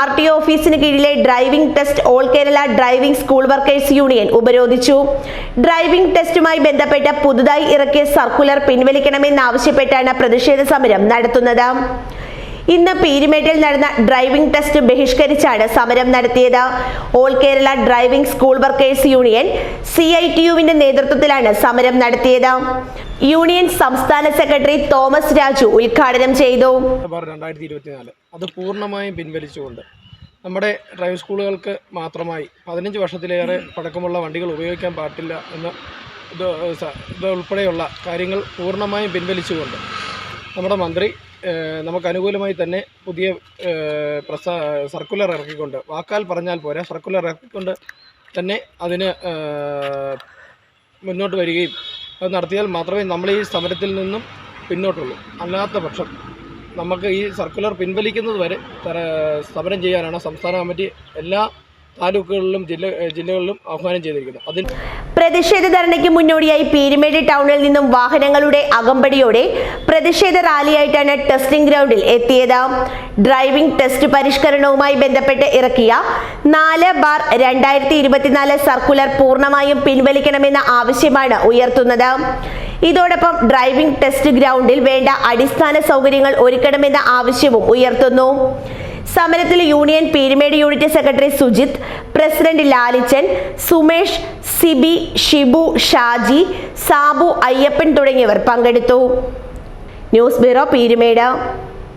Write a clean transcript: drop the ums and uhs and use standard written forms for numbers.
RTO ഓഫീസിന് കീഴിലെ driving test all Kerala driving school workers union ഉപരോധിച്ചു. ഡ്രൈവിംഗ് ടെസ്റ്റുമായി ബന്ധപ്പെട്ട പുതുതായി ഇറക്കിയ സർക്കുലർ പിൻവലിക്കണമെന്നാവശ്യപ്പെട്ടാണ് പ്രതിഷേധ സമരം നടത്തുന്നത്. ഇന്ന് പീരുമേട്ടിൽ നടന്ന ഡ്രൈവിംഗ് ടെസ്റ്റ് ബഹിഷ്കരിച്ചാണ് സമരം നടത്തിയത്. All Kerala driving school workers union CITUവിന്റെ നേതൃത്വത്തിലാണ് സമരം നടത്തിയത്. യൂണിയൻ സംസ്ഥാന സെക്രട്ടറി തോമസ് രാജു ഉദ്ഘാടനം ചെയ്തു. 2024 അത് പൂർണ്ണമായും പിൻവലിച്ചുകൊണ്ട് നമ്മുടെ ഡ്രൈവിംഗ് സ്കൂളുകൾക്ക് മാത്രമായി 15 വർഷത്തിലേറെ പഴക്കമുള്ള വണ്ടികൾ ഉപയോഗിക്കാൻ പാടില്ല എന്ന ഇതുൾപ്പെടെയുള്ള കാര്യങ്ങൾ പൂർണ്ണമായും പിൻവലിച്ചുകൊണ്ട് നമ്മുടെ മന്ത്രി നമുക്ക് അനുകൂലമായി തന്നെ പുതിയ സർക്കുലർ ഇറക്കിക്കൊണ്ട്, വാക്കാൽ പറഞ്ഞാൽ പോരാ, സർക്കുലർ ഇറക്കിക്കൊണ്ട് തന്നെ അതിന് മുന്നോട്ട് വരികയും അത് നടത്തിയാൽ മാത്രമേ നമ്മൾ ഈ സമരത്തിൽ നിന്നും പിന്നോട്ടുള്ളൂ. അല്ലാത്ത പക്ഷം നമുക്ക് ഈ സർക്കുലർ പിൻവലിക്കുന്നത് വരെ സമരം ചെയ്യാനാണ് സംസ്ഥാന കമ്മിറ്റി എല്ലാ താലൂക്കുകളിലും ജില്ലകളിലും ആഹ്വാനം ചെയ്തിരിക്കുന്നത്. പ്രതിഷേധ ധർണയ്ക്ക് മുന്നോടിയായി പീരുമേട് ടൗണിൽ നിന്നും വാഹനങ്ങളുടെ അകമ്പടിയോടെ പ്രതിഷേധ റാലിയായിട്ടാണ് ടെസ്റ്റിംഗ് ഗ്രൗണ്ടിൽ എത്തിയത്. ഡ്രൈവിംഗ് ടെസ്റ്റ് പരിഷ്കരണവുമായി ബന്ധപ്പെട്ട് ഇറക്കിയ 4/2024 സർക്കുലർ പൂർണ്ണമായും പിൻവലിക്കണമെന്ന ആവശ്യമാണ് ഉയർത്തുന്നത്. ഇതോടൊപ്പം ഡ്രൈവിംഗ് ടെസ്റ്റ് ഗ്രൗണ്ടിൽ വേണ്ട അടിസ്ഥാന സൗകര്യങ്ങൾ ഒരുക്കണമെന്ന ആവശ്യവും ഉയർത്തുന്നു. സമരത്തിൽ union Peermade unit secretary Sujith, president Lalichan, Sumesh, Sibi, Shibu, Shaji, Sabu, Ayyappan തുടങ്ങിയവർ പങ്കെടുത്തു. News bureau, Peermade.